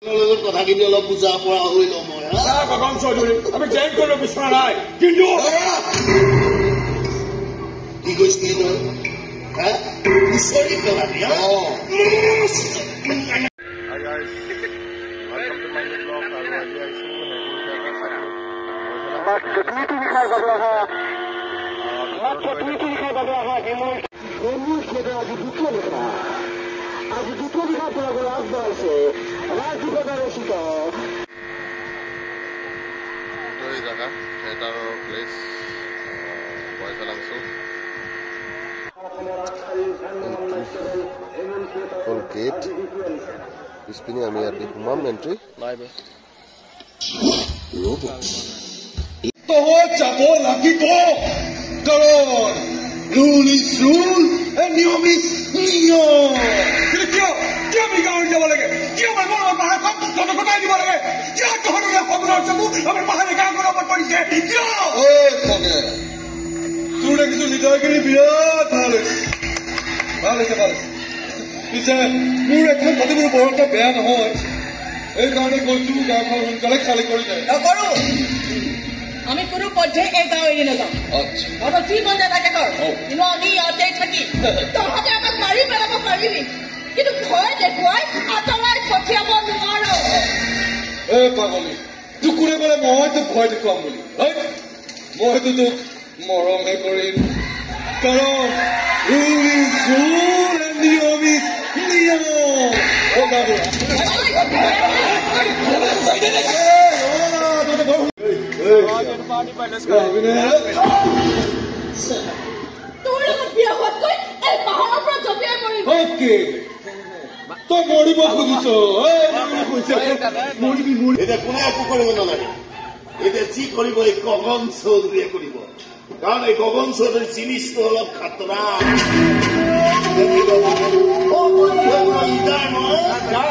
কথাখিনি অলপ বুজা পৰা হৈ লওঁ মই গগন চৌধুৰী আমি জেং কৰিব বিচৰা নাই কিন্তু কি কৈছিলি তই বিচাৰি পেলাবি আজি দুটো দিশা পৰা আগবাঢ়িছে ৰাজীৱদাৰ ৰচিত জায়গা থিয়েটাৰৰ প্লেচ বয়সালাংশু গেট পিছপিনে আমি ইয়াত সোমাম এণ্ট্ৰি নাই যাব লাগিব কাৰণ rule is rule and নিয়ম is নিয়ম কিয় আমি গাঁৱত যাব লাগে কিয় আমাৰ পাহাৰখন জনকতাই দিব লাগে কিয় তহঁতৰে সদৰৰ চকু আমাৰ পাহাৰে গাঁওখনৰ ওপৰত পৰিছে কিয় তোৰ দেখিছো লিডাৰগিৰি বিৰাট ভাল হৈছে ভাল হৈছে পিছে মোৰ এখন মাতিবোৰ বৰ এটা বেয়া নহয় এইকাৰণে কৈছো গাঁওখন সোনকালে খালী কৰি যায় নকৰো আমি কোনো পৰ্যায়ে এই গাঁও এৰি নাযাওঁ তহঁতৰ যি মন যায় তাকে কৰ কিন্তু আমি ইয়াতে থাকি তহঁতে আমাক মাৰি পেলাব পাৰিবি কিন্তু ভয় দেখুৱাই আঁতৰাই পঠিয়াব নোৱাৰো পাগলী তোক কোনে ক'লে মই তোক ভয় দেখুৱাম বুলি মইতো তোক মৰমহে কৰিম কাৰণ rule is rule and নিয়ম is নিয়ম তই মৰিব খুজিছ এতিয়া কোনে একো কৰিব নালাগে এতিয়া যি কৰিব এই গগন চৌধুৰীয়ে কৰিব কাৰণ এই গগন চৌধুৰী জিনিসটো অলপ খাতৰা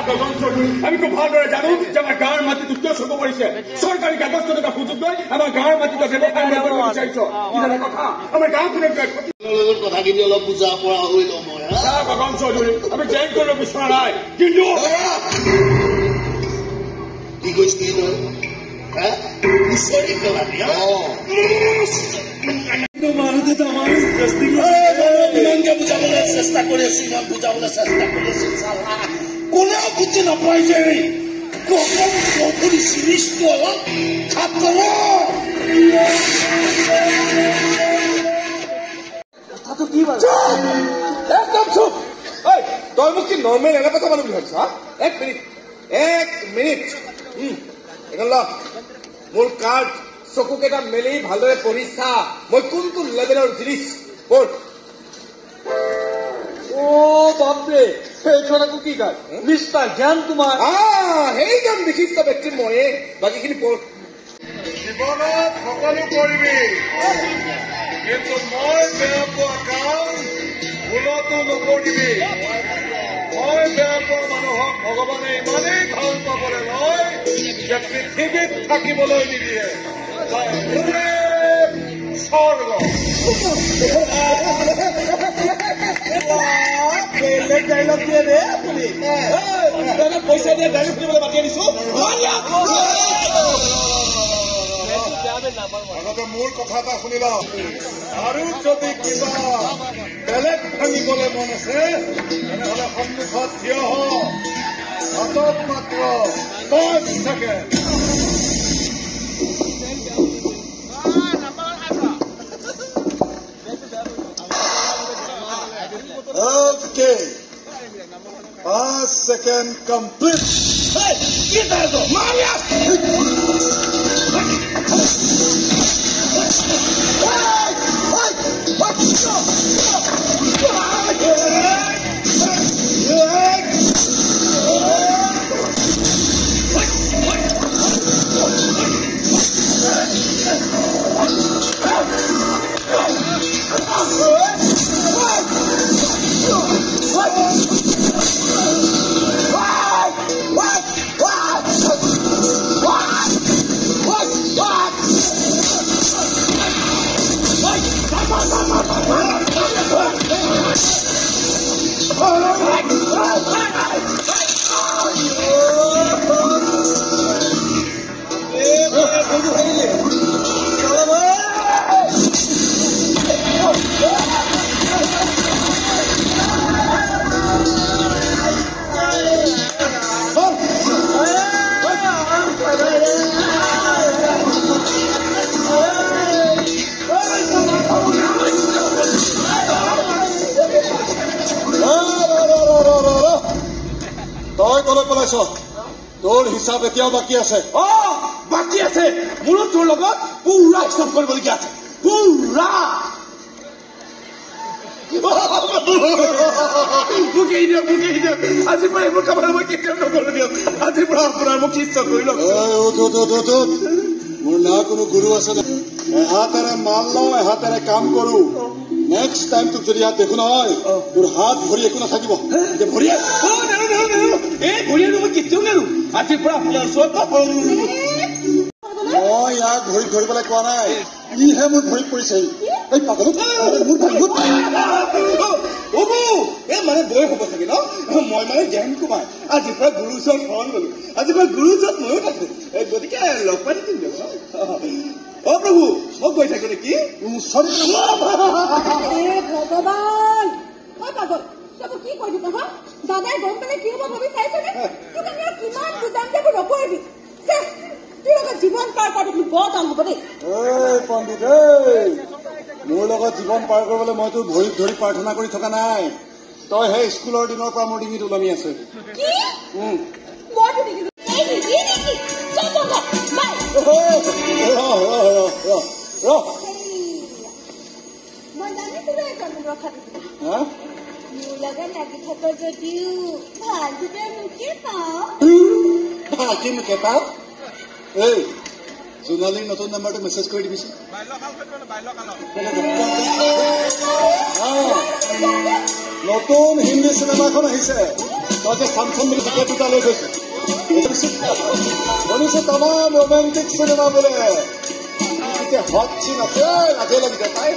গগন চৌধুৰী আমি খুব ভালদৰে জানো যে আমাৰ গাঁৱৰ মাটিটো কিয় চকু পৰিছে চৰকাৰী কাগজ থকা সুযোগ লৈ আমাৰ গাঁৱৰ মাটিটো ব্যৱসায় কৰিব বিচাৰিছ কথা আমাৰ গাঁওখনে কথাখিনি অলপ বুজা পৰা হৈ লওঁ মই গগন চৌধুৰী আমি জেং কৰিব বিচৰা নাই কিন্তু কি কৈছিলি তই বিচাৰি পেলাবি মানুহটো আমাৰ ইমানকে বুজাবলৈ চেষ্টা কৰি আছো ইমান বুজাবলৈ চেষ্টা কৰি আছো কোনেও বুজি নাপায় যে গগন চৌধুৰী চিৰিজটো অলপ খাতৰা কথাটো কি বাৰু একদম চুপ তই মোক কি নৰ্মেল এলেপেচা মানুহ বুলি ভাবিছ এক মিনিট এখন ল মোৰ কাৰ্ড চকুকেইটা মেলি ভালদৰে পঢ়ি চা মই কোনটো লেভেলৰ জিনিস পঢ় বাপৰে সেইখন আকৌ কি কাৰ্ড মিষ্টাৰ জ্ঞান কুমাৰ সেইজন বিশিষ্ট ব্যক্তি ময়ে বাকীখিনি পঢ় জীৱনত সকলো কৰিবি কিন্তু মই বেয়া পোৱা কাম ভুলতো নকৰিবি মই বেয়া পোৱা মানুহক ভগৱানে ইমানেই ভাল পাবলৈ লয় যে পৃথিৱীত থাকিবলৈ নিদিয়ে স্বৰ্গ ডাইলগ দিয়ে দে আপুনি পইচা দিয়ে ডাইলগ দিবলৈ মাতি আনিছো আগতে মোৰ কথা এটা শুনি লওঁ আৰু যদি কিবা বেলেগ ভাঙিবলৈ মন আছে তেনেহলে সন্মুখত থিয় হ হাতত মাত্ৰ 10 second Okay. 5 seconds complete. Hey, get out of Maria! What? লৈ পেলাইছ তোৰ হিচাপ এতিয়াও বাকী আছে বাকী আছে মোৰো তোৰ লগত পুৰা হিচাপ কৰিবলগীয়া আছে পুৰা আজিৰ পৰা এইবোৰ কাম মই কেতিয়াও নকৰো দিয়ক আজিৰ পৰা আপোনাৰ মোক ইচ্ছা কৰি লওক মোৰ না কোনো গুৰু আছে এহাতেৰে মাল লওঁ এহাতেৰে কাম কৰো নেক্সট টাইম তোক যদি ইয়াত দেখো নহয় তোৰ হাত ভৰি একো নাথাকিব ভৰি এই ভৰি মই কেতিয়াও নেৰো আজিৰ পৰা আপোনাৰ ওচৰত মই ইয়াক ভৰিত ধৰিবলৈ কোৱা নাই ইহে মোৰ ভৰিত পৰিছে এই পাগলত মোৰ ভাইবোত মানে বয় হ'ব চাগে ন মই মানে জ্ঞান কুমাৰ আজিৰ পৰা গুৰু ওচৰত শৰণ গলো আজিৰ পৰা গুৰু ওচৰত ময়ো থাকো গতিকে লগ পাই থাকিম দিয়ক প্ৰভু মই গৈ থাকো নেকি ভগৱান পাগল তই কি কৈ দিব হা দাদাই গম পালে কি হ'ব ভাবি চাইছনে তোক আমি কিমান বুজাম যে নকৰিবি তোৰ লগত জীৱন পাৰ কৰাটো বৰ টান হ'ব দেই পণ্ডিত মোৰ লগত জীৱন পাৰ কৰিবলৈ মই তোৰ ভৰিত ধৰি প্ৰাৰ্থনা কৰি থকা নাই তই সেই স্কুলৰ দিনৰ পৰা মোৰ ডিঙিত ওলমি আছে মোকে পাওঁ এই জোনালীৰ নতুন নাম্বাৰটো মেছেজ কৰি দিবিচোন নতুন হিন্দী চিনেমাখন আহিছে তই যে চামচন বুলি টিকেট দুটা লৈ গৈছে শুনিছো তামাম ৰোমেণ্টিক চিনেমা বোলে হট চিন আছে লাজে লাগিছে তাই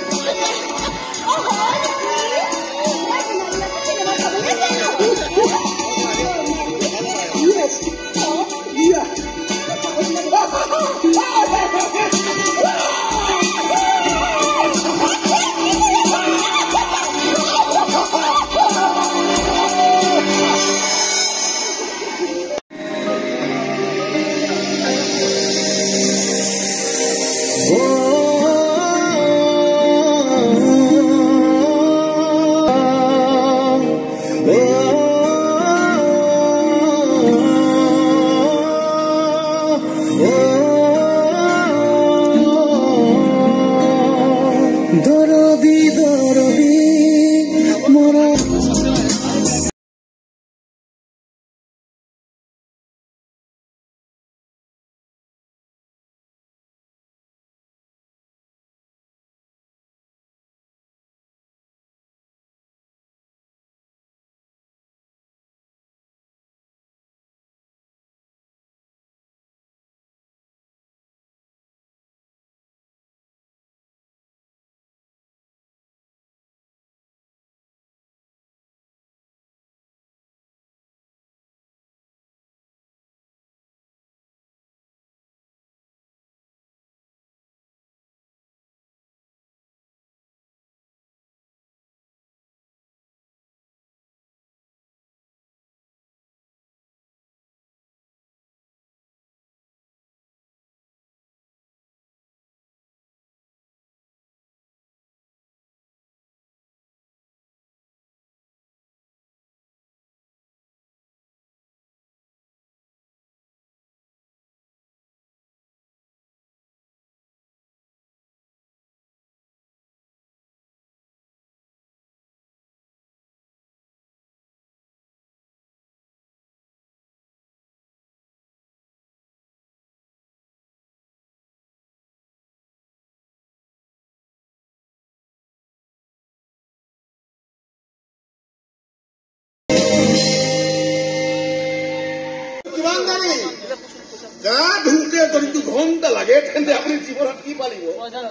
গা ধুতে যদি 2 ঘণ্টা লাগে তেন্তে আপুনি জীৱনত কি পালিব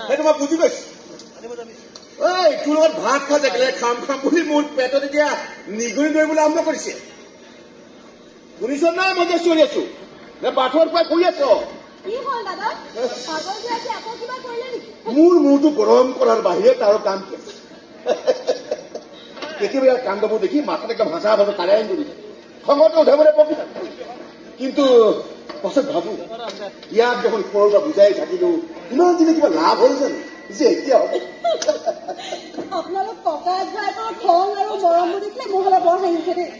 সেইটো মই বুজি পাইছো এই তোৰ লগত ভাত খোৱা থাকিলে খাম খাম বুলি মোৰ পেটত এতিয়া নিগুৰি কৰিবলৈ আৰম্ভ কৰিছে শুনিছ নাই মই যে চিঞৰি আছো নে বাথৰ পৰা শুই আছ মোৰ মূৰটো গৰম কৰাৰ বাহিৰে তাৰ কাম কি কেতিয়াবা ইয়াৰ কাণ্ডবোৰ দেখি মাথাত একদম হাঁচা ভাবে কাৰাই ধৰিছে খঙতে উঠাবলৈ পকি কিন্তু পাছত ভাবো ইয়াক যখন সৰুৰ পৰা বুজাই থাকিলো ইমান দিনে কিবা লাভ হ'ল জানো যে এতিয়া আপোনালোক ককা ভাইকৰ খং আৰু মৰমবোৰ দেখিলে মোৰ হলে বৰ হাঁহি উঠে দেই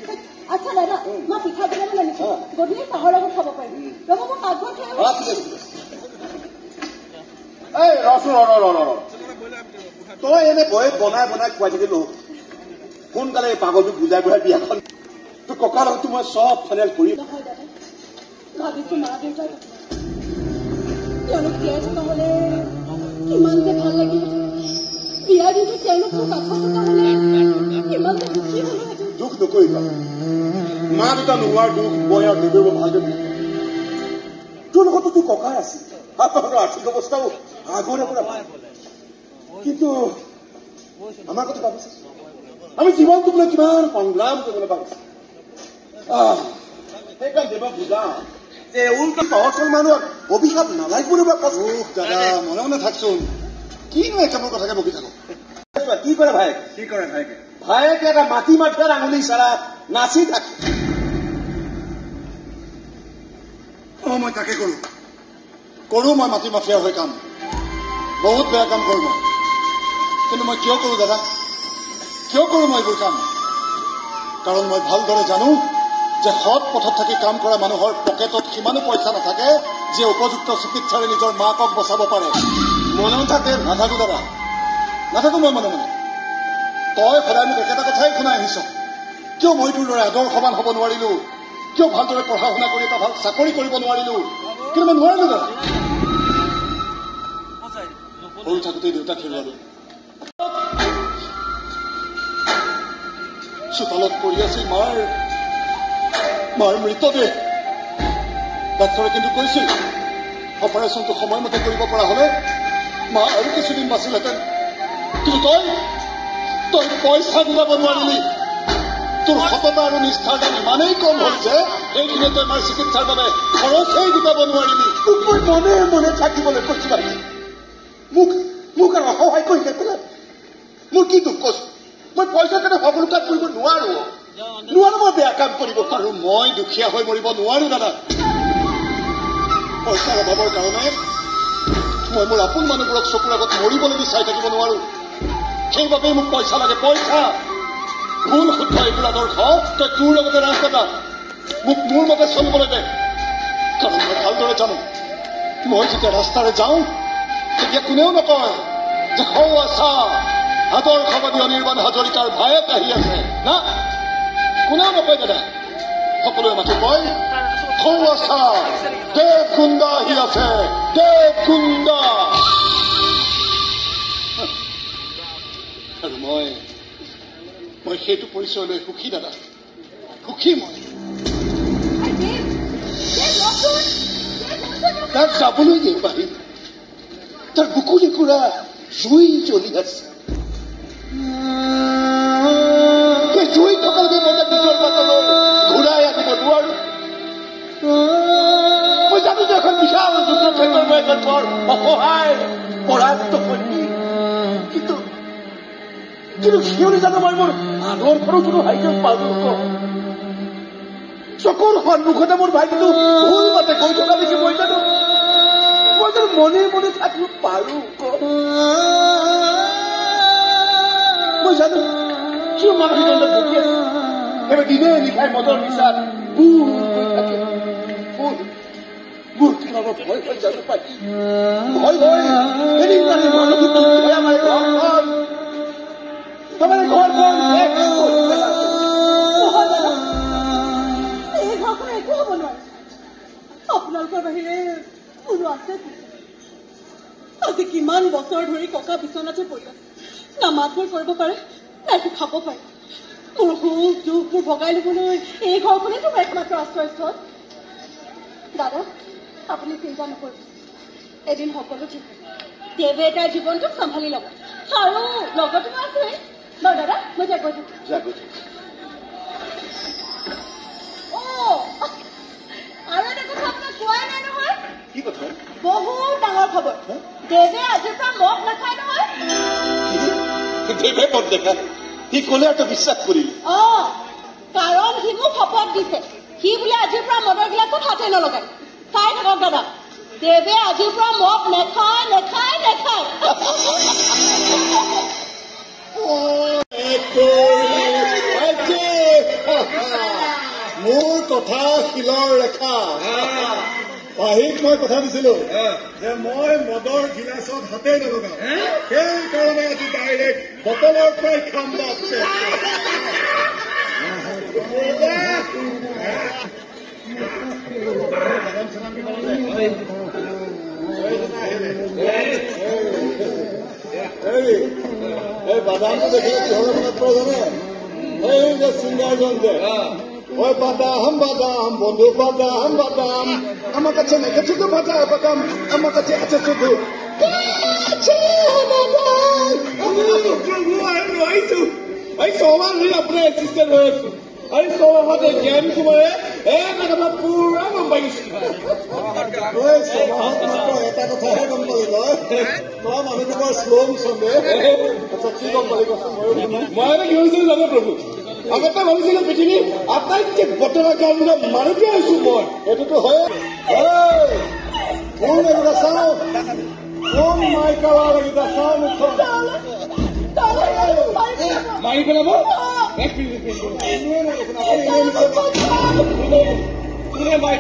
আচ্ছা দাদা মই পিঠা বনাবলৈ আনিছো গধূলি চাহৰ লগত খাব পাৰিম ৰ'ব মই কাগজ এই ৰচোন তই এনে বয়ে বনাই খুৱাই থাকিলো সোনকালে এই পাগলটো বুজাই বুজাই বিয়াখন তোৰ ককাৰ লগতো মই চব ফাইনেল কৰি নহয় দাদা ভাবিছো মা দেউতাৰ কথা তেওঁলোক জীয়াই থকা হলে কিমান যে ভাল লাগিল বিয়া দিনটো তেওঁলোকৰ কাষত থকা হলে কিমান যে সুখী হলোহেঁতেন দুখ নকৰিবা মা দেউতা নোহোৱাৰ দুখ মই আৰু দেৱেও ভালকে তোৰ লগতো তোৰ ককাৰ আছিল আৰ্থিক অৱস্থাও আগৰে পৰা ভাল কিন্তু আমাৰ কথা ভাবিছা আমি জীৱনটোক লৈ কিমান সংগ্ৰাম কৰিবলৈ পাৰিছো সেইকাৰণে দেৱক বুজাওঁ যে উল্টা সহজল মানুহক অভিশাপ নালাগিবলৈ বা দাদা মনে মনে থাকচোন কিনো একেবোৰ কথাকে বকি থাকো কি কৰে ভায়েকে এটা মাটি মাঠিয়াৰ আঙুলি ইচাৰা নাচি থাকে মই তাকে কৰো মই মাটি মাফিয়া হৈ কাম বহুত বেয়া কাম কৰো মই কিন্তু মই কিয় কৰো দাদা কিয় কৰো মই এইবোৰ কাম কাৰণ মই ভালদৰে জানো যে সৎ পথত থাকি কাম কৰা মানুহৰ পকেটত সিমানো পইচা নাথাকে যে উপযুক্ত চিকিৎসাৰে নিজৰ মাকক বচাব পাৰে মনেও থাকে নাথাকো দাদা নাথাকো মই মনে মনে তই সদায় মোক একেটা কথাই শুনাই আহিছ কিয় মই তোৰ দৰে আদৰ্শৱান হ'ব নোৱাৰিলো কিয় ভালদৰে পঢ়া শুনা কৰি এটা ভাল চাকৰি কৰিব নোৱাৰিলো কিন্তু মই নোৱাৰিলো দাদা সৰু থাকোঁতেই দেউতাক হেৰুৱালো চোতালত পৰি আছিল মাৰ মৃতদেহ ডাক্তৰে কিন্তু কৈছিল অপাৰেশ্যনটো সময়মতে কৰিব পৰা হলে মা আৰু কিছুদিন বাচিলহেঁতেন কিন্তু তই পইচা মিলাব নোৱাৰিলি তোৰ সততা আৰু নিষ্ঠাৰ দাম ইমানেই কম হ'ল যে সেইখিনি তই মাৰ চিকিৎসাৰ বাবে খৰচেই গোটাব নোৱাৰিলি মই মনে মনে থাকিবলৈ কৈছো মোক আৰু সহায় কৰি নেপেলাই মোৰ কি দুখ কৈছো মই পইচা কাৰণে সকলো কাম কৰিব নোৱাৰো মই বেয়া কাম কৰিব আৰু মই দুখীয়া হৈ মৰিব নোৱাৰো দাদা পইচাৰ অভাৱৰ কাৰণে মই মোৰ আপোন মানুহবোৰক চকুৰ আগত মৰিবলৈ বিচাৰি থাকিব নোৱাৰো সেইবাবেই মোক পইচা লাগে পইচা ভুল শুদ্ধ এইবোৰ আদৰ্শ তই তোৰ লগতে ৰাস্তাটা মোক মোৰ মতে চলিবলৈ দে কাৰণ মই ভালদৰে জানো মই যেতিয়া ৰাস্তাৰে যাওঁ তেতিয়া কোনেও নকয় যে সৌচা আদৰ্শবাদী অনিৰ্বাণ হাজৰিকাৰ ভায়েক আহি আছে না কোনেও নকয় দাদা সকলোৱে মাথো কয় সৌচা দেৱ গুণ্ডা আহি আছে দেৱ গুণ্ডা আৰু মই সেইটো পৰিচয় লৈ সুখী দাদা সুখী মই তাক যাবলৈ দিওঁ বাহিৰ তাৰ বুকুৰ একুৰা জুই জ্বলি আছে সেই জুই থকালৈকে মই তাক নিজৰ পাতলৈ ঘূৰাই আনিব নোৱাৰো মই জানো যে এখন বিশাল যুদ্ধক্ষেত্ৰৰ মই এখন বৰ অসহায় পৰাক্ত সৈনিক কিন্তু সিহঁতে জানো মই মোৰ আদৰ্শৰো কোনো ভাইটিক পালো চকুৰ সন্মুখতে মোৰ ভাইটিটো ভুল মতে গৈ থকা দেখি মই জানো মনে মনে থাকিব পাৰো মই জানো কিয় মানসিক ভুগি আছে এবাৰ দিনে নিশাই মদৰ নিচাত মোৰ কিমান ভয় হৈ জানো পাই ভয় এদিন মানে মানসিক আমাৰ ঘৰখন এই ঘৰখন একো হ'ব নোৱাৰে আপোনালোকৰ বাহিৰে কোনো আছে আজি কিমান বছৰ ধৰি ককা বিচনাতে পৰি আছে না মাতবোৰ কৰিব পাৰে না একো খাব পাৰে মোৰ সুখ দুখ মোৰ ভগাই ল'বলৈ এই ঘৰখনেই তোমাৰ একমাত্ৰ আশ্ৰয়স্থল দাদা আপুনি চিন্তা নকৰিব এদিন সকলো ঠিক দেৱে তাৰ জীৱনটোক চম্ভালি ল'ব আৰু লগতো আছে দাদা মই যাই গৈ থাকো আৰু এটা কথা আপোনাক কোৱাই নাই নহয় কি কথা বহুত ডাঙৰ খবৰ দেৱে আজিৰ পৰা মদ নাখায় নহয় দেৱে মদ নাখায় সি ক'লে আৰু বিশ্বাস কৰিলি কাৰণ সি মোক শপত দিছে সি বোলে আজিৰ পৰা মদৰ গিলাচত হাতে নলগায় চাই থাকক দাদা দেৱে আজিৰ পৰা মদ নাখায় নাখায় নাখায় Oh, মোৰ কথা শিলৰ ৰেখা পাহিক মই কথা দিছিলোঁ যে মই মদৰ গিলাচত হাতে নলগাওঁ সেইকাৰণে আজি ডাইৰেক্ট বটলৰ পৰাই খাম বাপছে এই বাদামটো দেখিলে কিহৰ মনত পৰে জানে এই যে ছিংগাৰজন যে ওই বাদাম বাদাম বন্ধু বাদাম বাদাম আমার কাছে নেই শুধু বাদাম আমার কাছে আছে শুধু এই সমান আপনার অ্যাসিস্ট্যান্ট হয়েছে এই সমাজে জ্ঞান কুমারে একদম পুরা গম পাইছো এটা কথাহে গম পালি তই মানুহটো বৰ শ্লম চন্দে আচ্ছা কি গম পালি কচোন মই কি হৈছিল জানো প্ৰভু আগতে ভাবিছিলো পৃথিৱী আটাইতকৈ বতৰা গান মানুহটোৱে হৈছো মই এইটোতো হয় কোন এগুলা চাওঁ কোন মাই কালা লাগিটা চাওঁ মুখখন মাৰি পেলাব এক মিনিট কোনে মাৰি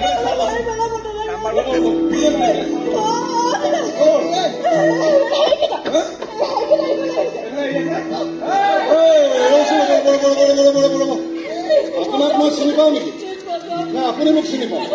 আপোনাক মই চিনি পাওঁ নেকি না আপুনি মোক চিনি পায়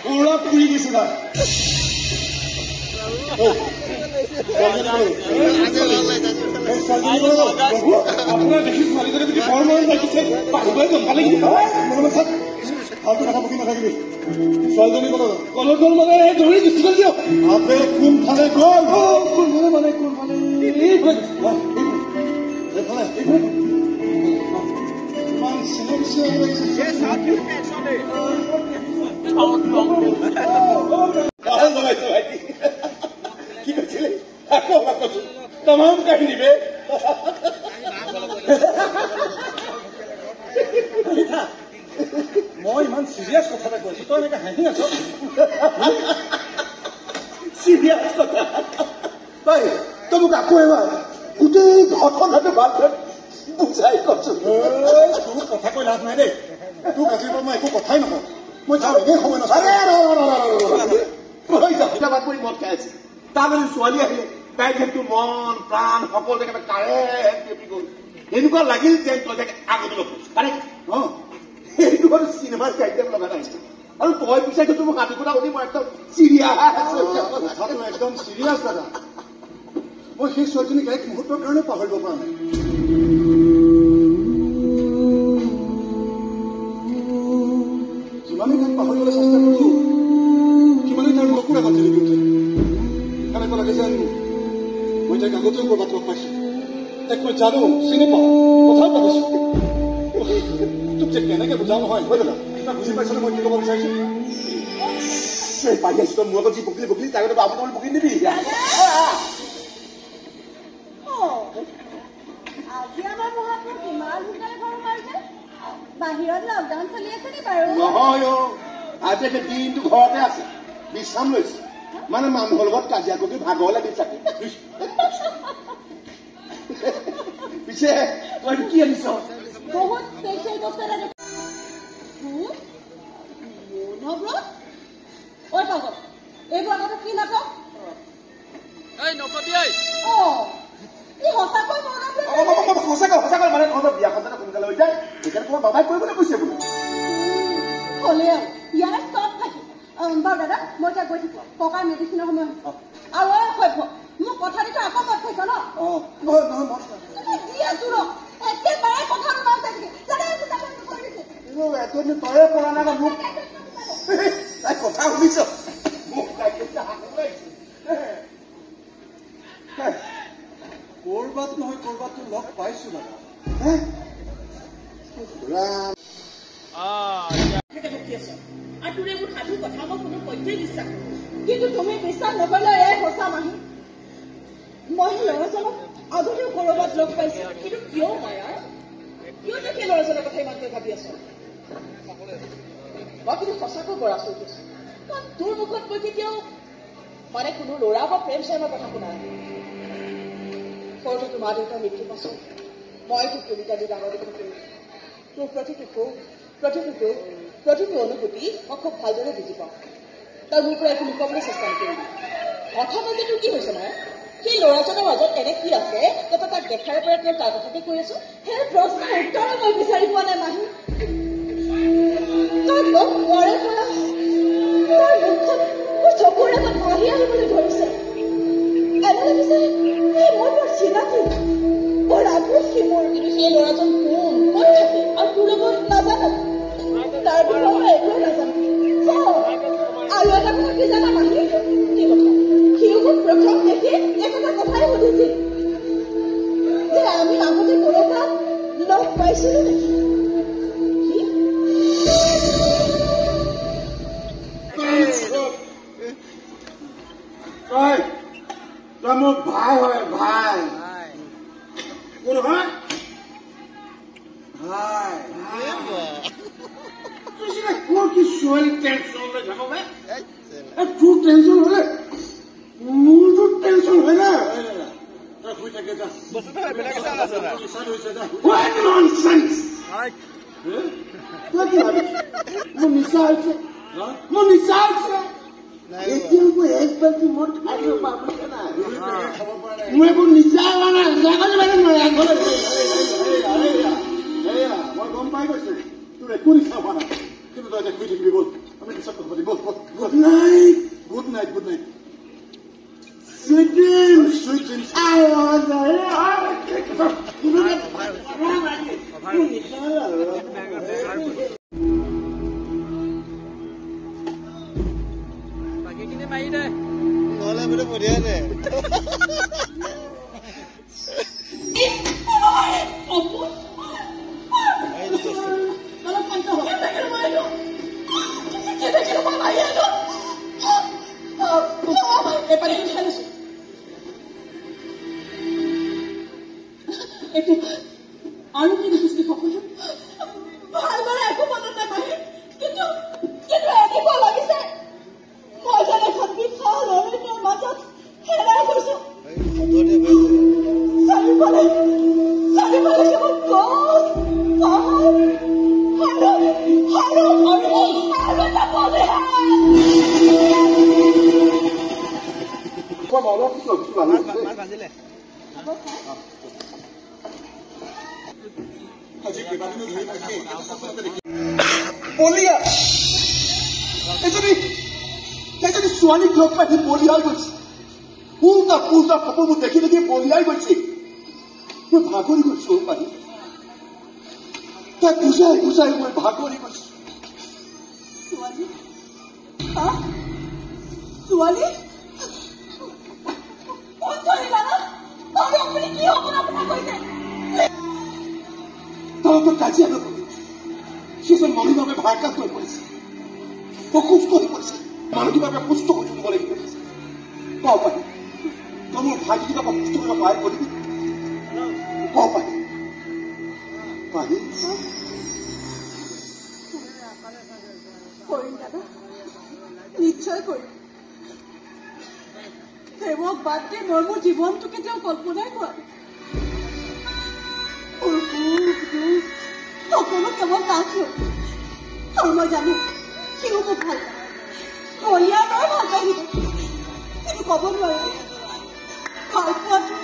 পুৰা পুৰি গৈছে না আপোনাৰ দেখি ছোৱালীজনী যদি বৰ মৰম লাগিছে বাহিৰলৈ গম পালে কি ভালটো কথা পকি নাথাকিবি ছোৱালীজনী কলত গ'ল মানে দৌৰি গুচি গ'ল দিয়ক আপে কোনফালে গ'ল কোনফালে মানে কোনফালে ইমান চিনেমিচি লাগিছে কি কৈছিলে আকৌ কৈছো তামাম কাহিনী বে মই ইমান চিৰিয়াছ কথা এটা কৈছো তই এনেকে হাঁহি আছ চিৰিয়াছ কথা তই মোক আকৌ এবাৰ গোটেই ঘৰখন হয়তো ভালকৈ বুজাই কচোন তোৰ কথা কৈ লাভ নাই দেই তোক আজিৰ পৰা মই একো কথাই নকওঁ মই যাওঁ এনেই সময় নাচাৰি মদ খাই আছে তাৰমানে ছোৱালী আহিলে তাই যিহেতু মন প্ৰাণ সকলো জেগাতে কাৰেণ্ট কেপি গ'ল এনেকুৱা লাগিল যেন তই তাকে আগতে লগ এইটো বাৰু চিনেমাৰ আইটেম লগা নাই আৰু তই পিছাইতো মোক হাতী কথা শুনি মই একদম চিৰিয়াছ একদম চিৰিয়াছ দাদা মই সেই ছোৱালীজনীক এক মুহূৰ্তৰ কাৰণে পাহৰিব পৰা নাই যিমানেই তাক পাহৰিবলৈ চেষ্টা কৰোঁ সিমানেই তাৰ জানো মই তাইক আগতেও ক'ৰবাত লগ পাইছোঁ তাইক মই জানো চিনি পাওঁ কথা পাতিছোঁ তোক যে কেনেকৈ বুজাওঁ নহয় হয় দাদা তই বুজি পাইছনে মই কি ক'ব বিচাৰিছোঁ পাই আছোঁ তই মোৰ আগত যি বকিলি বকিলি তাৰ আগতে বাবু বকি নিবি আজি আমাৰ মহাপুৰুষ ইমান সোনকালে ঘৰ সোমাইছে বাহিৰত লকডাউন চলি আছে নি বাৰু নহয় আজি একে দিনটো ঘৰতে আছে বিশ্ৰাম লৈছে মানে মানুহৰ লগত কাজিয়া কৰি ভাগৰ লাগি থাকে পিছে তই কি আনিছ বহুত স্পেচিয়েল বস্তু এটা নব্ৰত ঐ পাগল এইবোৰ আগতে কি নাটক ই সঁচাকৈ সঁচাকৈ মানে তহঁতৰ বিয়াখন যাতে সোনকালে হৈ যায় সেইকাৰণে তোমাৰ বাবাই কৰিবলৈ কৈছে বোলে হ'লে আৰু ইয়াৰে চব থাকি বাৰু দাদা মই এতিয়া গৈ থাকিব ককাৰ মেডিচিনৰ সময় আৰু সভ্য মোক কথা দিটো আকৌ মত খাইছ ন দি আছো ৰ একেবাৰে কথা নোলাওঁ তয়ে পৰা নাই মোক তাই কথা শুনিছ মোক কৰবাত নহয় কৰবাত লগ পাইছো দাদা আৰু তোৰ এইবোৰ সাধু কথা মই কোনো পধ্যেই বিশ্বাস কৰোঁ কিন্তু তুমি বিশ্বাস নকৰিলে এই সঁচা মানুহ মই সেই ল'ৰাজনক আগতেও ক'ৰবাত লগ পাইছোঁ কিন্তু কিয় মায়াৰ কিয় তই সেই ল'ৰাজনৰ কথা ইমানকৈ ভাবি আছ মই কিন্তু সঁচাকৈ বৰ আচৰিত হৈছোঁ কাৰণ তোৰ মুখত মই কেতিয়াও মানে কোনো ল'ৰা বা প্ৰেম চেমৰ কথা শুনা নাই সৰুতে মা দেউতাৰ মৃত্যুৰ পাছত মই তোক কবিতা দি ডাঙৰ দীঘল কৰিলোঁ তোৰ প্ৰতিটো সুখ প্ৰতিটো অনুভূতি মই খুব ভালদৰে বুজি পাওঁ তই মোৰ পৰা একো লুকাবলৈ চেষ্টা নকৰিবি হঠাতে তোৰ কি হৈছে নহয় সেই ল'ৰাজনৰ মাজত এনে কি আছে যে তই তাক দেখাৰে পৰা তেওঁ তাৰ কথাকে কৈ আছো সেই প্ৰশ্নৰ উত্তৰে মই বিচাৰি পোৱা নাই মাহী তই লগ পোৱাৰে পৰা মোৰ মুখখন মোৰ চকুৰ আগত ভাহি আহিবলৈ ধৰিছে এনে লাগিছে মোৰ বৰ চিনাকি বৰ আগ্ৰহী মোৰ কিন্তু সেই ল'ৰাজন কোন ক'ত থাকে আৰু তোৰ লগত নাজানো তাৰ বিষয়ে মই একোৱে নাজানো আৰু এটা কথা কি জানা মাহী কি কথা সিও মোক প্ৰথম দেখি একোটা কথাই সুধিছিল যে আমি আগতে ক'ৰবাত লগ পাইছিলো নেকি তই মোৰ ভাই হয় ভাই কোন হয় ভাই তোৰ কি ছোৱালী টেনশ্যন লৈ থাক তোৰ টেনশ্যন হলে মোৰতো টেনশ্যন হয় না তই শুই থাকে যা তই কি ভাবিছ মোৰ নিচা হৈছে এতিয়া মই একবাৰটো মোৰ খাদ্য পাবছে নাই মই এইবোৰ নিচা হোৱা নাই মই গম পাই গৈছো তোৰ একো নিচা হোৱা নাই কিন্তু তই এতিয়া শুই থাকিবি বল আমি পিছত কথা পাতিম good night Sweet dreams. I want আৰু কি দেখিছিলি সকলো ভালদৰে একো মনত নাপায় কিন্তু এনিব লাগিছে মই যেন এখন বিশাল অৰণ্যৰ মাজত হেৰাই গৈছো চাৰিওফালে কেৱল গছ পাহাৰ আৰু এটা পথেহে বলিয়া এজনী ছোৱালীক লগ পাই সি বলিয়াই গৈছে উল্টা পুল্টা কাপোৰবোৰ দেখি দেখি বলিয়াই গৈছে মই ভাগৰি গৈছো পানী তাক বুজাই মই ভাগৰি গৈছো ছোৱালী আপোনাৰ কথা কৈছে তহঁত কাজিয়া নকৰিবি সেইজন মানসিকভাৱে ভাৰকাত হৈ পৰিছে অসুস্থ হৈ পৰিছে মানসিকভাৱে সুস্থ হৈ থাকিব লাগিব ক পাৰি তই মোৰ ভাইটি কিবা সুস্থ কৰিব সহায় কৰিবি ক পাৰি পাৰি কৰিম দাদা নিশ্চয় কৰিম সেইবোৰক বাদ দি মই মোৰ জীৱনটো কেতিয়াও কল্পনাই কৰা সকলো কেৱল তাক লৈ আৰু মই জানো সিও মোক ভাল পায় কলিয়াৰ দৰে ভাল পাই দিব কিন্তু ক'ব নোৱাৰো ভাল পোৱাটো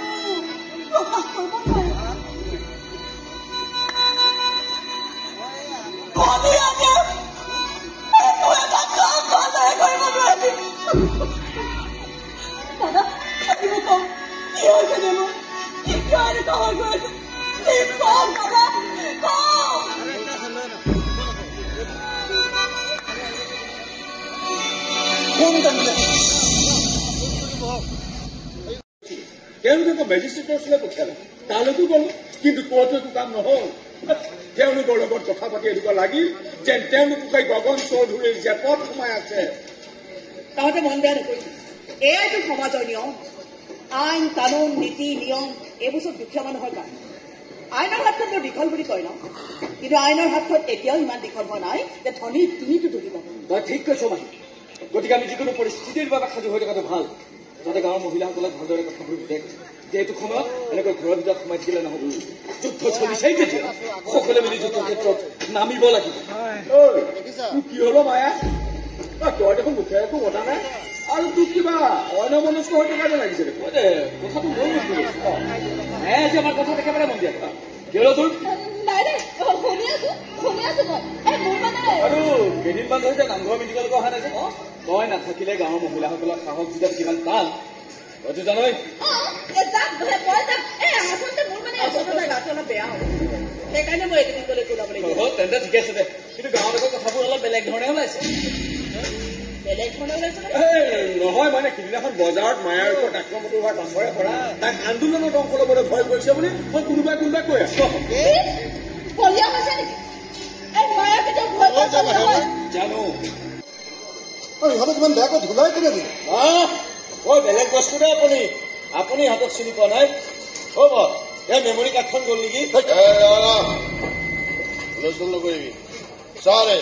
প্ৰকাশ কৰিব নোৱাৰো দাদা থাকিব কম কি হৈছে জানো কি কিয় এনেকুৱা হৈ গৈ আছে কম দাদা কম তেওঁলোকে মেজিষ্ট্ৰেটৰ ওচৰলৈ পঠিয়ালে তালৈকো গ'লো কিন্তু কোৰ্টে একো কাম নহ'ল তেওঁলোকৰ লগত কথা পাতি এনেকুৱা লাগিল যেন তেওঁলোকো সেই গগন চৌধুৰীৰ জেপত সোমাই আছে তাহাঁতে মন বেয়া নকৰিবি এয়াইতো সমাজৰ নিয়ম আইন কানুন নীতি নিয়ম এইবোৰ চব দুখীয়া মানুহৰ কাৰণে আইনৰ হাতখন বৰ দীঘল বুলি কয় ন কিন্তু আইনৰ হাতখন এতিয়াও ইমান দীঘল হোৱা নাই যে ধনী তুমিতো ধৰিব তই ঠিক কৈছ মাহী গতিকে আমি যিকোনো পৰিস্থিতিৰ বাবে সাজু হৈ থকাটো ভাল যাতে গাঁৱৰ মহিলাসকলক ভালদৰে কথাবোৰ বুজাই যে এইটো সময়ত এনেকৈ ঘৰৰ ভিতৰত সোমাই থাকিলে নহ'ব যুদ্ধ চলিছেই তেতিয়া সকলোৱে মিলি যুদ্ধৰ ক্ষেত্ৰত নামিব লাগিব তোৰ কি হলো মায়া তই দেখোন মুখে একো মতা নাই আৰু তোক কিবা অন্যমনস্ক হৈ থকা যেন লাগিছে দেখোন কথাটো মই নুশুনিছো আজি আমাৰ কথা একেবাৰে মন দিয়া কিয় তোৰ নাই নাই শুনি আছো মই মোৰ মানে আৰু কেইদিনমান ধৰি নামঘৰ মিটিঙলৈকে অহা নাই যে তই নাথাকিলে গাঁৱৰ মহিলাসকলৰ সাহস যোগাত কিমান টান তইতো জানই আচলতে মোৰ মানে গাটো অলপ বেয়া হ'ব সেইকাৰণে মই এইকেইদিন গ'লে ওলাবলৈ তেন্তে ঠিকে আছে দে কিন্তু গাঁৱৰ লগত কথাবোৰ অলপ বেলেগ ধৰণে ওলাইছে নহয় মানে সিদিনাখন বজাৰত মায়াৰ ওপৰত আক্ৰমণটো হোৱাৰ কামৰে পৰা তাক আন্দোলনত অংশ ল'বলৈ ভয় কৰিছে বুলি মই কোনোবাই কৈ আছো জানো ইহঁতে কিমান বেয়াকৈ ধুলাই কিনে দিলে বেলেগ বস্তু দে আপুনি ইহঁতক চিনি পোৱা নাই হ'ব এই মেমৰি কাৰ্ডখন গ'ল নেকি হুলস্থুল নকৰিবি চাৰে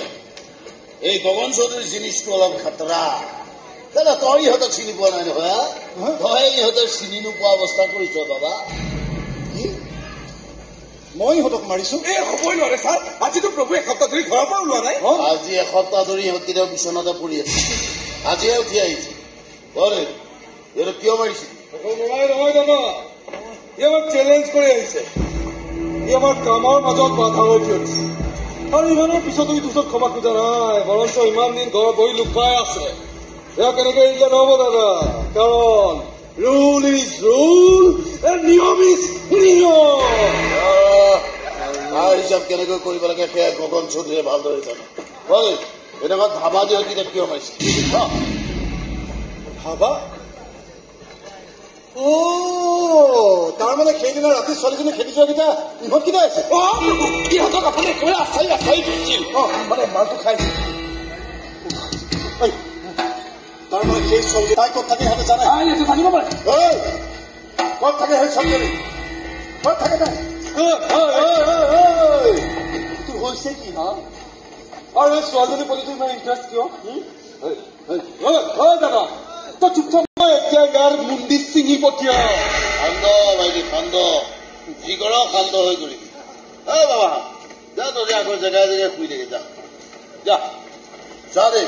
এই গগন চৌধুৰীৰ জিনিসটো অলপ খাতৰা দাদা তই ইহঁতক চিনি পোৱা নাই নহয় তই ইহঁতক চিনি নোপোৱা অৱস্থা কৰিছ বাবা মই ইহঁতক মাৰিছো এই হ'বই নোৱাৰে ছাৰ আজিতো প্ৰভু এসপ্তাহ ধৰি ঘৰৰ পৰা ওলোৱা নাই আজি এসপ্তাহ ধৰি ইহঁত কেতিয়াও বিচনাতে পৰি আছে আজিহে উঠি আহিছে ইহঁতক কিয় মাৰিছে নহয় জানো ই আমাক চেলেঞ্জ কৰি আহিছে ই আমাৰ কামৰ মাজত বাধা হৈ পৰিছে আৰু ইমানৰ পিছতো ই তোৰ ক্ষমা খোজা নাই বৰঞ্চ ইমান দিন ঘৰত বহি লুকাই আছে ইয়াক এনেকে এৰিলে নহ'ব দাদা কাৰণ ৰুল ইজ ৰুল নিয়ম ইজ নিয়ম হিচাপ কেনেকৈ কৰিব লাগে সেয়া গগন চৌধুৰীয়ে ভালদৰে জানে এনেকুৱা ধাবা দি হয়তো কিয় মাৰিছে ভাবা তাৰমানে সেইদিনা ৰাতি ছোৱালীজনী খেলি যোৱা কেইটা ইহঁতকেইটা আছে ইহঁতক আপুনি একেবাৰে আচাৰি ধৰিছিল মানে মাৰটো খাইছিল তাৰমানে সেই ছোৱালী তাই ক'ত থাকে সিহঁতে জানে জানিব পাৰে ক'ত থাকে সেই ছোৱালীজনী ক'ত থাকে তাই তোৰ হৈছে কি হা আৰু এই ছোৱালীজনীৰ প্ৰতি ইমান ইণ্টাৰেষ্ট কিয় দাদা তই চুপচাপ এতিয়া গাৰ মুণ্ডি ছিঙি পঠিয়া কান্দ ভাইটি কান্দ যি কৰ শান্ত হৈ কৰিবি বাবা যা তই আকৌ জেগাই জেগাই শুই থাকে যা দেই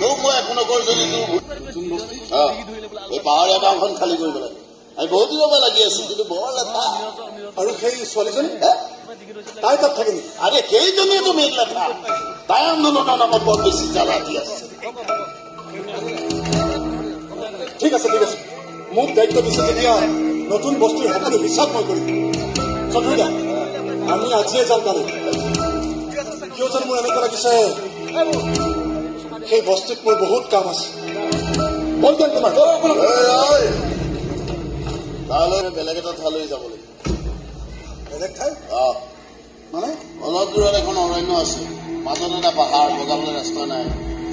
তোক মই একো নকৰো যদি তোৰ এই পাহাৰীয়া গাঁওখন খালী কৰিব লাগে আমি বহুত দিনৰ পৰা লাগি আছো কিন্তু বৰ লেঠা আৰু সেই ছোৱালীজনী তাই তাত থাকে নেকি আৰে সেইজনীয়েতো মেইন লেঠা তাই আন্দোলনৰ নামত বৰ বেছি জ্বালা দি আছে ঠিক আছে মোক দায়িত্ব দিছে যেতিয়া নতুন বস্তুৰ সকলো হিচাপ মই কৰিম চৌধুৰীদা আমি আজিয়ে যাম তালৈ কিয় জানো মোৰ এনেকুৱা লাগিছে সেই বস্তুত মোৰ বহুত কাম আছে তালৈ বেলেগ এটা এটা ঠাইলৈ যাব লাগিব বেলেগ ঠাই মানে অলপ দূৰত এখন অৰণ্য আছে মাজত এটা পাহাৰ বগাবলৈ ৰাস্তা নাই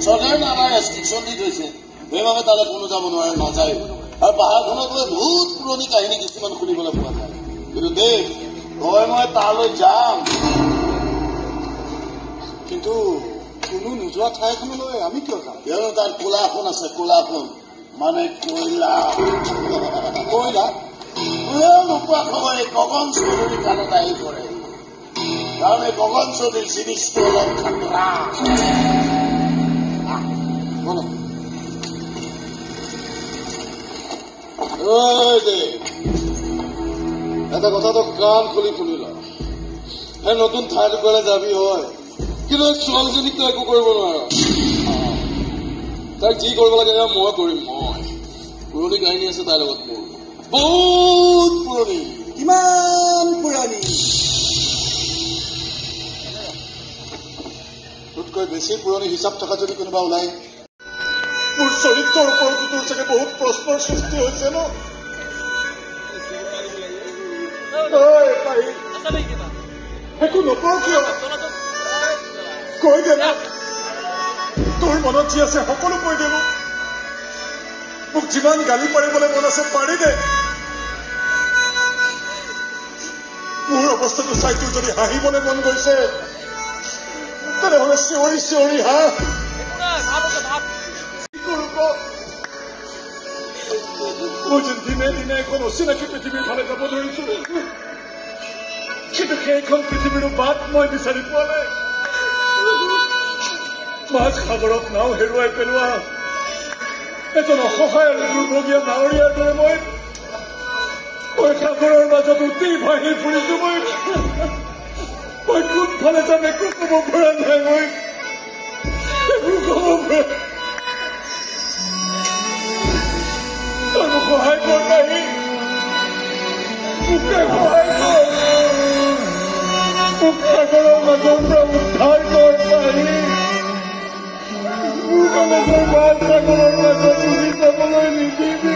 চৰকাৰে নানা ৰেষ্ট্ৰিকশ্যন দি থৈছে সেইবাবে তালৈ কোনো যাব নোৱাৰে নাযায় আৰু পাহাৰখনত বোলে বহুত পুৰণি কাহিনী কিছুমান শুনিবলৈ পোৱা যায় কিন্তু দেৱ তই মই তালৈ যাম কিন্তু কোনো নোযোৱা ঠাইখনলৈ আমি কিয় যাম কিয়নো তাত কোলাখন আছে কোলাখন মানে কয়লা কয়লা কোনেও নোপোৱা খবৰ এই গগন চৌধুৰী কাণত আহি পৰে কাৰণ এই গগন চৌধুৰীৰ জিনিসটো অলপ খাতৰা এটা কথাটো কাণ খুলি শুনি ল সেই নতুন ঠাইটুকুৰালৈ যাবি হয় কিন্তু এই ছোৱালীজনীক তই একো কৰিব নোৱাৰ তাইক যি কৰিব লাগে মই কৰিম মই পুৰণি কাহিনী আছে তাইৰ লগত মোৰ বহুত পুৰণি কিমান পুৰণি তোতকৈ বেছি পুৰণি হিচাপ থকা যদি কোনোবা ওলাই মোৰ চৰিত্ৰৰ ওপৰতো তোৰ চাগে বহুত প্ৰশ্নৰ সৃষ্টি হৈছে ন একো নকওঁ কিয় কৈ দে না তোৰ মনত যি আছে সকলো কৈ দে মোক যিমান গালি পাৰিবলৈ মন আছে পাৰি দে মোৰ অৱস্থাটো চাই তোৰ যদি হাঁহিবলৈ মন গৈছে তেনেহ'লে চিঞৰি চিঞৰি হাঁহ মই যেন দিনে দিনে এখন অচিনাকি পৃথিৱীৰ ফালে যাব ধৰিছো কিন্তু সেইখন পৃথিৱীৰো বাট মই বিচাৰি পোৱা নাই মাছ সাগৰত নাও হেৰুৱাই পেলোৱা এজন অসহায় আৰু দুৰ্ভগীয়া নাৱৰীয়াৰ দৰে মই সাগৰৰ মাজত উঠি ভাহি ফুৰিছো মই কোনফালে যাম একো ক'ব পৰা নাই মই একো ক'ব পৰা তই মোক সহায় কৰ নাহি মোকে সহায় কৰ মোক সাগৰৰ মাজৰ পৰা উদ্ধাৰ কৰ নাহি মোক এনেকৈ মাছ সাগৰৰ মাজত উৰি যাবলৈ নিদিবি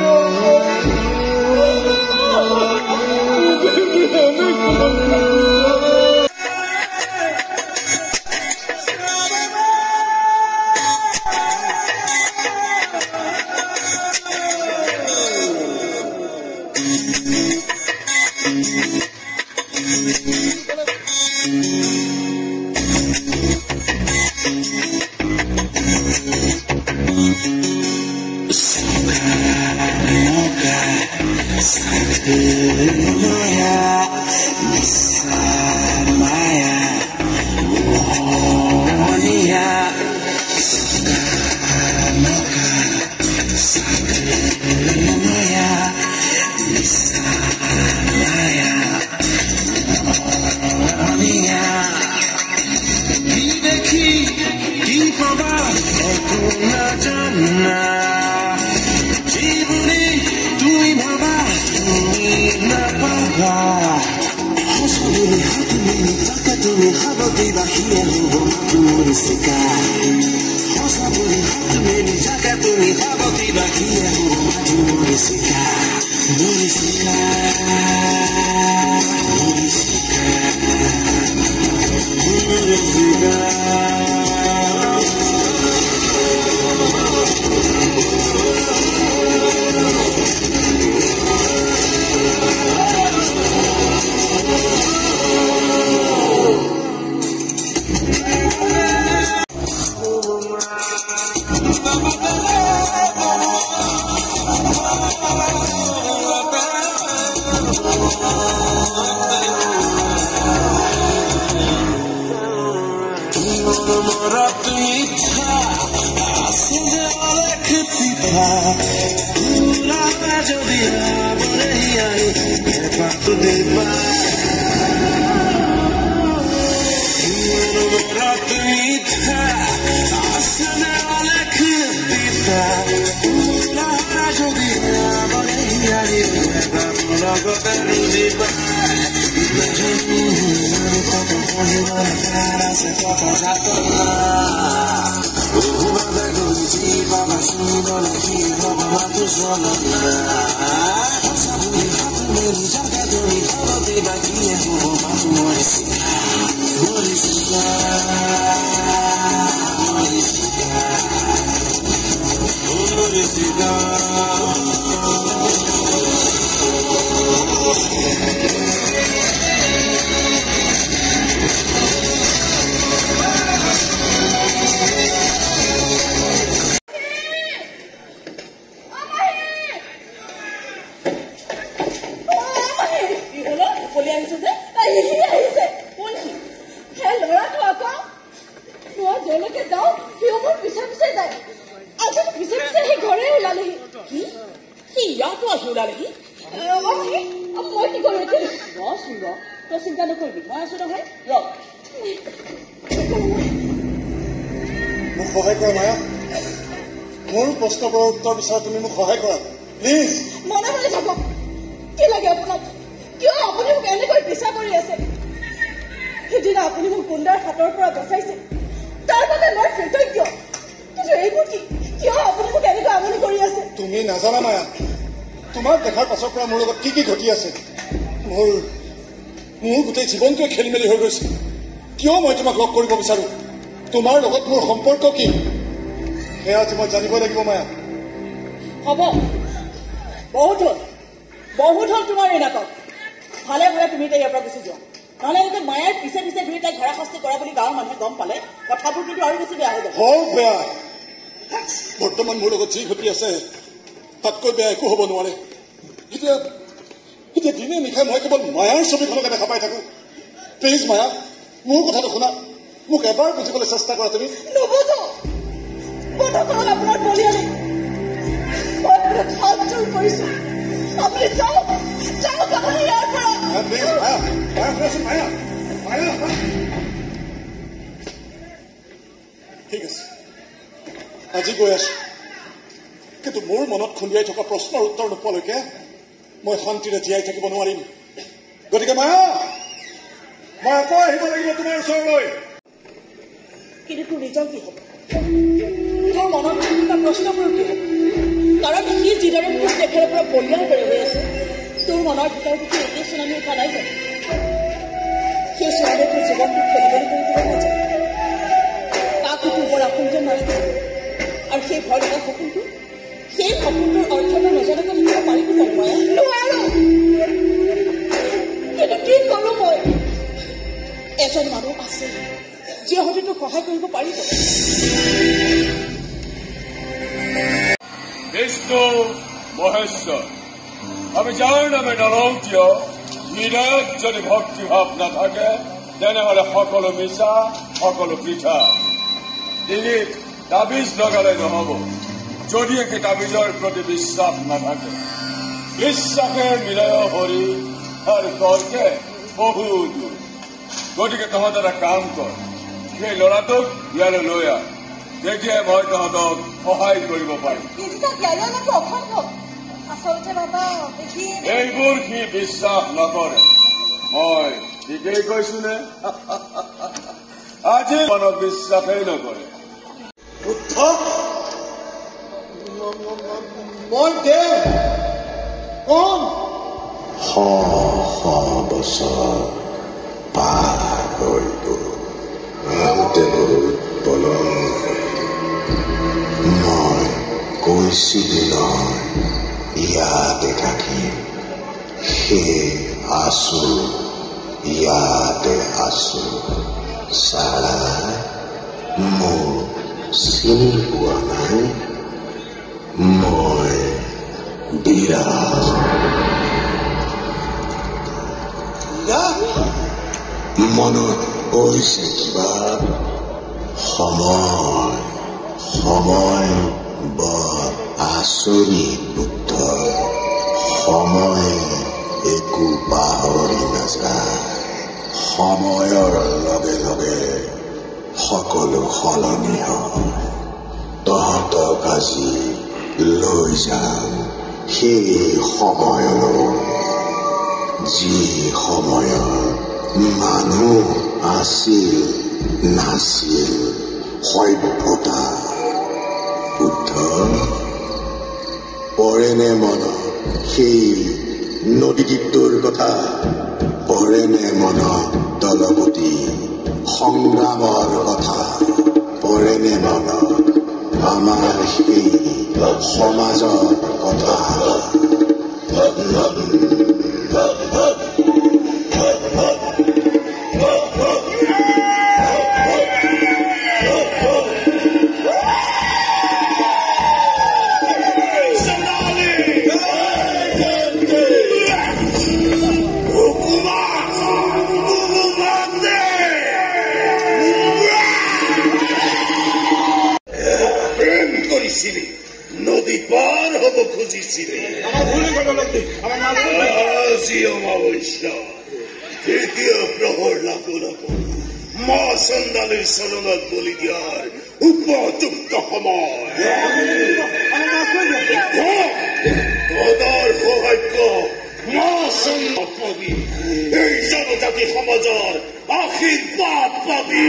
Baba, লক্ষ্মী ওলালেহি মই কি কৰোঁ এতিয়া তই চিন্তা নকৰিবি মই আছো নহয় মোক সহায় কৰা মায়া মোৰ প্ৰশ্নবোৰৰ উত্তৰ বিচাৰা তুমি মোক সহায় কৰা প্লিজ মনে মনে থাকক কি লাগে আপোনাক কিয় আপুনি মোক এনেকৈ পিছা কৰি আছে সেইদিনা আপুনি মোক গুণ্ডাৰ হাতৰ পৰা বচাইছে তাৰ বাবে মই কৃতজ্ঞ কিন্তু এইবোৰ কি কিয় আপুনি মোক এনেকৈ আমনি কৰি আছে তুমি নাজানা মায়া তোমাক দেখাৰ পাছৰ পৰা মোৰ লগত কি ঘটি আছে মোৰ গোটেই জীৱনটোৱে খেলি মেলি হৈ গৈছে কিয় মই তোমাক লগ কৰিব বিচাৰো তোমাৰ লগত মোৰ সম্পৰ্ক কি সেয়া আজি মই জানিব লাগিব মায়া হ'ব বহুত হ'ল তোমাৰ এই নাটক ভালে ভালে তুমি এতিয়া ইয়াৰ পৰা গুচি যোৱা নহ'লে এনেকৈ মায়াৰ পিছে পিছে ঘূৰি তাইক হাৰাশাস্তি কৰা বুলি গাঁৱৰ মানুহে গম পালে কথাবোৰ কিন্তু আৰু বেছি বেয়া হৈ যাব হওক বেয়া বৰ্তমান মোৰ লগত যি ঘটি আছে তাতকৈ বেয়া একো হ'ব নোৱাৰে এতিয়া দিনে নিশাই মই কেৱল মায়াৰ ছবিখনকে দেখা পাই থাকো প্লিজ মায়া মোৰ কথাটো শুনা মোক এবাৰ বুজিবলৈ চেষ্টা কৰা তুমি নুবুজো বন্ধ কৰক আপোনাৰ বলিয়ালি মই আপোনাক হাত জোৰ কৰিছো আপুনি যাওক আপুনি ইয়াৰ পৰা ঠিক আছে আজি গৈ আছো কিন্তু মোৰ মনত খুন্দিয়াই থকা প্ৰশ্নৰ উত্তৰ নোপোৱালৈকে মই শান্তিৰে জীয়াই থাকিব নোৱাৰিম গতিকে মায়া মই আকৌ আহিব লাগিব তোমাৰ ওচৰলৈ কিন্তু তোৰ নিজৰ কি হ'ব তোৰ মনত থকা প্ৰশ্নবোৰ কি হ'ব কাৰণ সি যিদৰে মোৰ দেখাৰ পৰা বলিয়াৰ দৰে হৈ আছে তোৰ মনৰ ভিতৰত কি একেই চুনামি উঠা নাই জানো সেই চুনামে তোৰ জীৱনটো খেলিবলৈ কৰি দিব নাযায় তাকো তোৰ বৰ আপোন যেন নালাগে আৰু সেই ভয় লগা সপোনটোৰ অৰ্থটো নজনাকৈ থাকিব পাৰিবি জানো মায়া নোৱাৰো কিন্তু কি কৰোঁ মই এজন মানুহ আছে যিয়ে হয়তো তোক সহায় কৰিব পাৰিব বিষ্ণু মহেশ্বৰ আমি যাৰ নামে নলওঁ কিয় হৃদয়ত যদি ভক্তিভাৱ নাথাকে তেনেহলে সকলো মিছা সকলো পৃথা ডিঙিত তাবিজ লগালে নহব যদি সেই তাবিজৰ প্ৰতি বিশ্বাস নাথাকে বিশ্বাসে মিলয় হৰি আৰু তৰ্কে বহু দূৰ গতিকে তহঁত এটা কাম কৰ সেই ল'ৰাটোক ইয়ালৈ লৈ আহ তেতিয়াই মই তহঁতক সহায় কৰিব পাৰিম এইবোৰ সি বিশ্বাস নকৰে মই ঠিকেই কৈছো নে আজি মনত বিশ্বাসেই নকৰে বুদ্ধ মই দেৱ কোন বছৰ পাৰ হৈ গ'ল দেৱৰ পলম মই কৈছিলো ইয়াতে থাকিম সেই আছো ইয়াতে আছো চাৰা মোক চিনি পোৱা নাই মই বিৰাজ মনত পৰিছে কিবা সময় বৰ আচৰিত বুদ্ধ সময়ে একো পাহৰি নাযায় সময়ৰ লগে লগে সকলো সলনি হয় তহঁতক আজি লৈ যাম সেই সময়লৈ যি সময়ত মানুহ আছিল নাছিল সভ্যতা বুদ্ধ পৰেনে মনত সেই নদীদ্বীপটোৰ কথা পৰেনে মনত দলপতি সংগ্ৰামৰ কথা পৰেনে মনত আমাৰ সেই সমাজৰ কথা নদী পাৰ হব খুজিছিলে আজি অমাৱস্যা তৃতীয় প্ৰহৰ লাগো লাগো মা চন্দালীৰ চৰণত বলি দিয়াৰ উপযুক্ত সময় তদৰ সৌভাগ্য মা চন্দা পাবি এই জনজাতি সমাজৰ আশীৰ্বাদ পাবি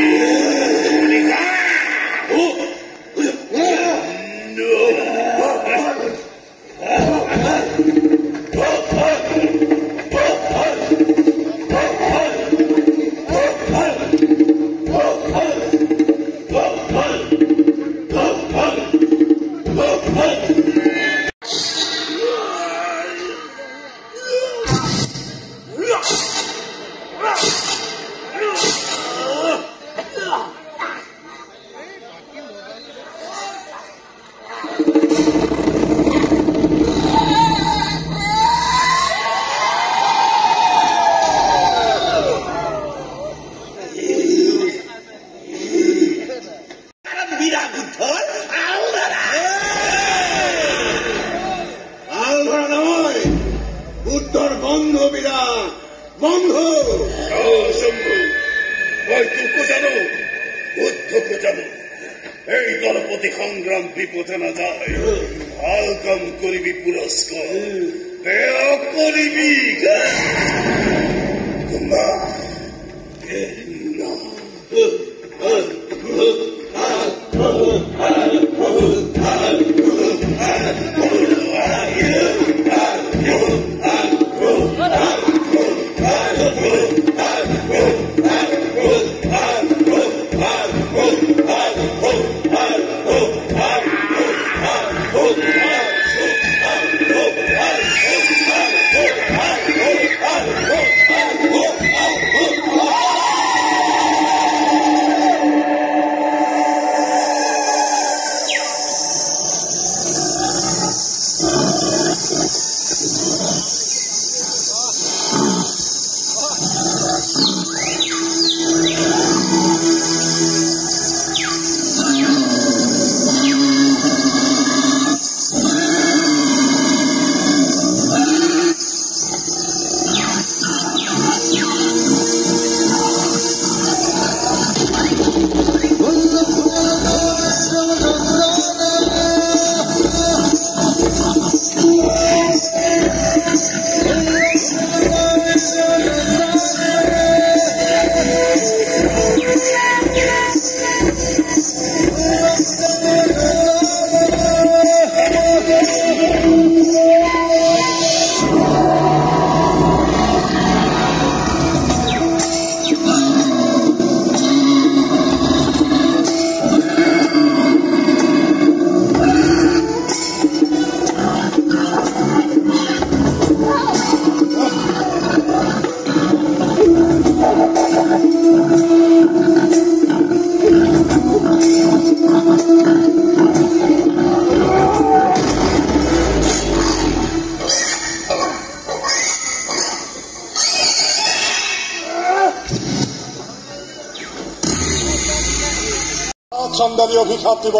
চন্দালী অভিশাপ দিব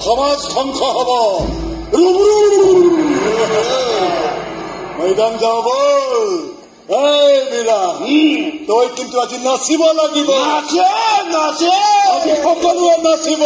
সমাজ ধ্বংস হব মৈদান যাও বল এই মীৰা তই কিন্তু আজি নাচিব লাগিব আজি সকলোৱে নাচিব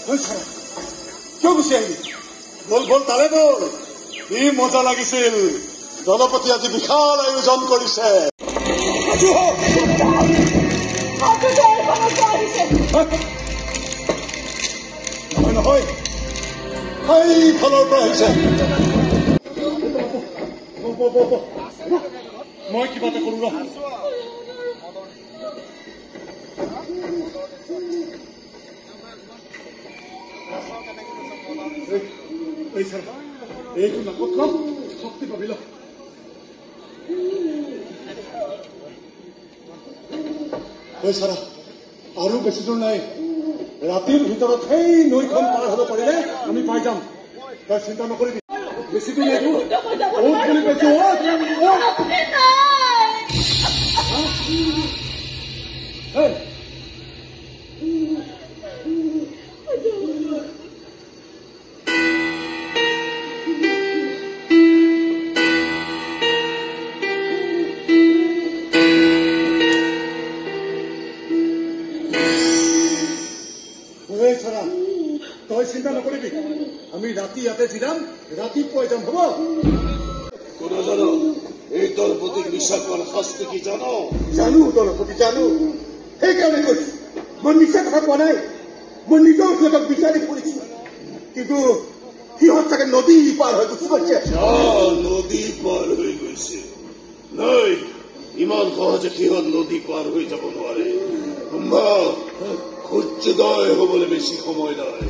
কিয় গুচি আহিলি? বল বল তালে বল। কি মজা লাগিছিল। দলপতি আজি বিশাল আয়োজন কৰিছে। নহয় নহয়, সেইফালৰ পৰা আহিছে। মই কিবা এটা কৰো ৰ। এইটো নাকত লম, শক্তি পাবি ল। চাৰা আৰু বেছি দূৰ নাই। ৰাতিৰ ভিতৰত সেই নৈখন পাৰ হ'ব পাৰিলে আমি পাই যাম। তই চিন্তা নকৰিবি, বেছি দূৰ নাই। বুলি কৈছো। তই চিন্তা নকৰিবি, আমি ৰাতি ইয়াতে জিৰাম, ৰাতিপুৱাই যাম। হ'ব কোনে জানো এই দলপতিক মিছা কোৱাৰ শাস্তি কি জানো? জানো দলপতি, জানো। সেইকাৰণে কৈছো, মই মিছা কথা কোৱা নাই। মই নিজৰ সিহঁতক বিচাৰি ফুৰিছো, কিন্তু সিহঁত চাগে নদী পাৰ হৈ গুচি গৈছে। নদী পাৰ হৈ গৈছে? নাই, ইমান সহজে সিহঁত নদী পাৰ হৈ যাব নোৱাৰে। সূৰ্যোদয় হবলৈ বেছি সময় নাই।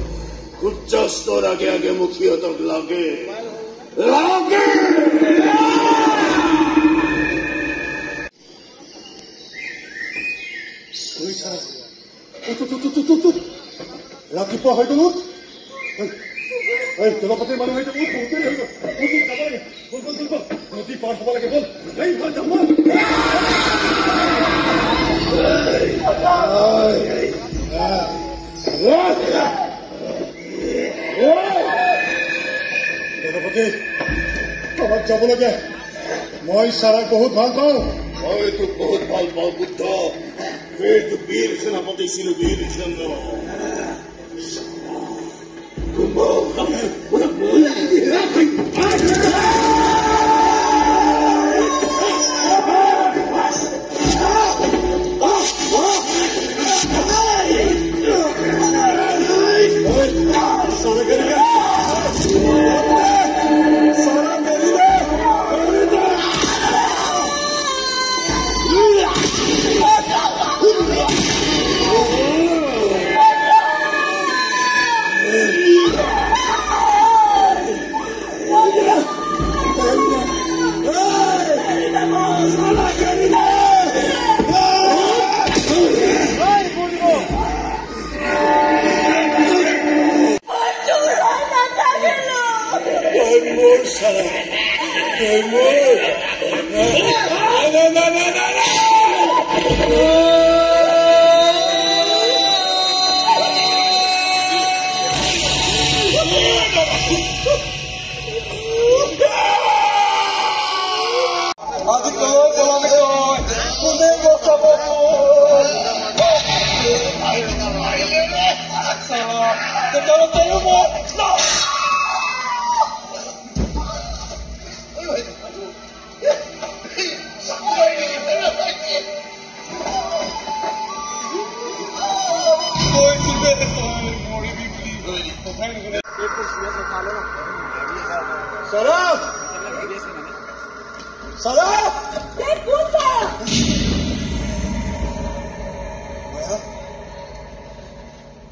সূৰ্যাস্তৰ আগে আগে মোক সিহঁতক লাগে। ৰাতিপুৱা হৈ গ'ল। দলপতিৰ মানুহ হৈ যাব। নদী পাৰ হ'ব লাগে। বল যাম। দলপতি, ক'ৰবাত যাব লাগে। মই চাৰাক বহুত ভাল পাওঁ। মই তোক বহুত ভাল পাওঁ বুদ্ধ। এইটো বীৰ সেনাপতি ছিল, বীৰ চন্দ্ৰ।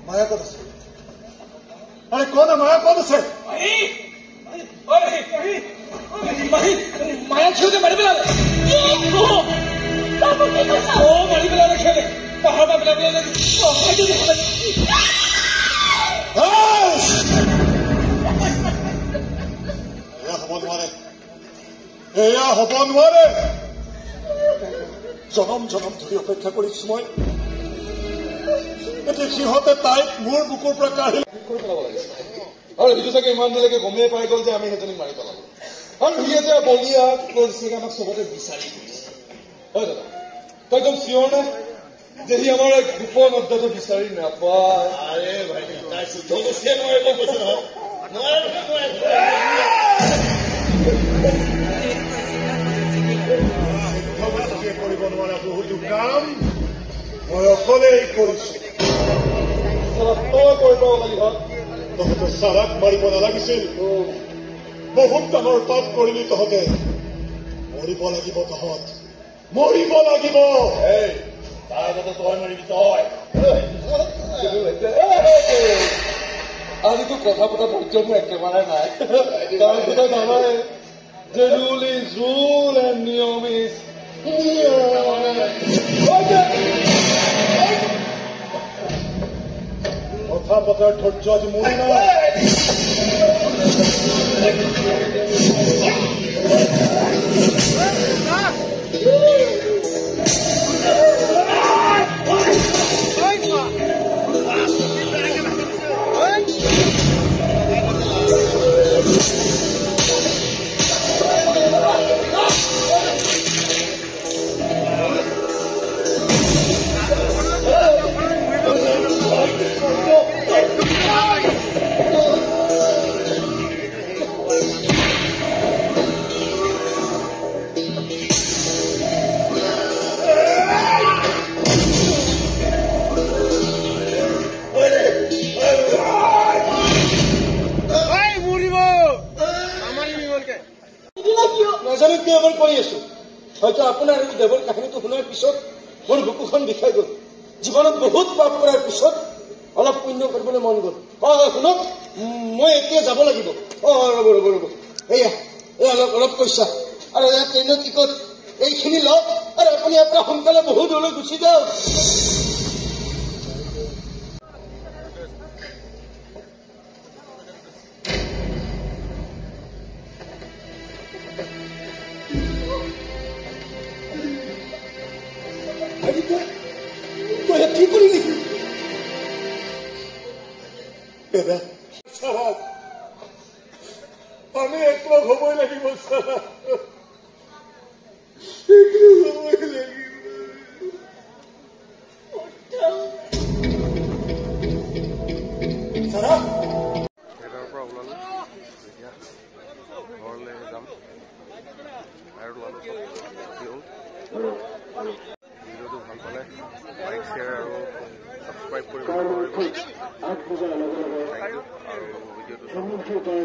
মায়া ক'ত আছে? আৰে কোন মায়া ক'ত আছে? মায়া খেলতে মাৰি পেলালে। মাৰি পেলালে খেলে পাহাৰ পৰা পেলাবলৈ হ'ব নোৱাৰে। এয়া হ'ব নোৱাৰে। জনম জনম ধৰি অপেক্ষা কৰিছো মই। এতিয়া সিহঁতে তাইক মোৰ বুকুৰ পৰা কাঢ়ি কৰি পেলাব লাগে। আৰু সেইটো চাগে ইমান দেৰিলৈকে গমেই পাই গ'ল যে আমি সেইজনীক মাৰি পেলালো। আৰু সি এতিয়া বলিয়া কৰিছে আমাক চবতে বিচাৰি ফুৰিছে। হয় দাদা, তই একদম চিঞৰ নে যে সি আমাৰ গোপন অব্দাটো বিচাৰি নাপায়? আৰে ভাইটি কৰিব নোৱাৰা বহুতো কাম মই অকলেই কৰিছো তই কৰিব লাগিব তহঁতে চাৰাক মাৰিব নালাগিছিল বহুত ডাঙৰ পাপ কৰিলি তহঁতে মৰিব লাগিব তহঁত মৰিব লাগিব তাৰ আগতে তই মাৰিবি তই আজিতো কথা পতা পৰ্যন্ত একেবাৰে নাই তাৰপিছত আমাৰ যে ৰুল ইজ ৰুল এণ্ড নিয়ম ইজ কথা পতাৰ ধৈৰ্য আজি মোৰ নাই নাজানো কিয় এবাৰ কৈ আছো হয়তো আপোনাৰ এই দেৱৰ কাহিনীটো শুনাৰ পিছত মোৰ বুকুখন বিষাই গ'ল জীৱনত বহুত পাপ কৰাৰ পিছত অলপ পুণ্য কৰিবলৈ মন গ'ল শুনক মই এতিয়া যাব লাগিব ৰ'ব ৰ'ব ৰ'ব এয়া এই অলপ পইচা আৰু এয়া ট্ৰেইনৰ টিকট এইখিনি লওক আৰু আপুনি আপোনাৰ সোনকালে বহুত দূৰলৈ গুচি যাওক তই কি কৰিলি দাদা চাৰাক আমি একলগ হ'বই লাগিব চাৰাক চাৰাক এটাৰ পৰা ওলালো এতিয়া ঘৰলৈ যাম আৰু ওলালো ভিডিঅ'টো ভাল পালে লাইক শ্বেয়াৰ আৰু ছাবস্ক্ৰাইব কৰিব নোৱাৰিব থেংক ইউ আৰু ভিডিঅ'টো